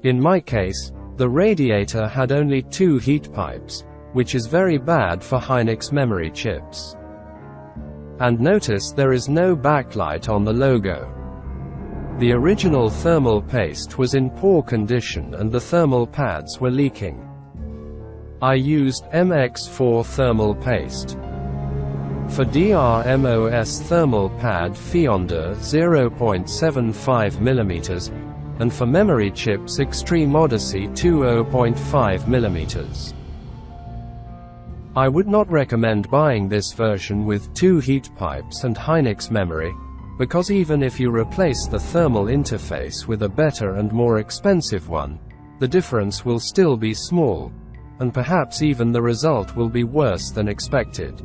In my case, the radiator had only 2 heat pipes, which is very bad for Hynix memory chips. And notice there is no backlight on the logo. The original thermal paste was in poor condition and the thermal pads were leaking. I used MX4 thermal paste. For DRMOS thermal pad Fionder 0.75 mm, and for memory chips Extreme Odyssey 0.5 mm. I would not recommend buying this version with 2 heat pipes and Hynix memory, because even if you replace the thermal interface with a better and more expensive one, the difference will still be small, and perhaps even the result will be worse than expected.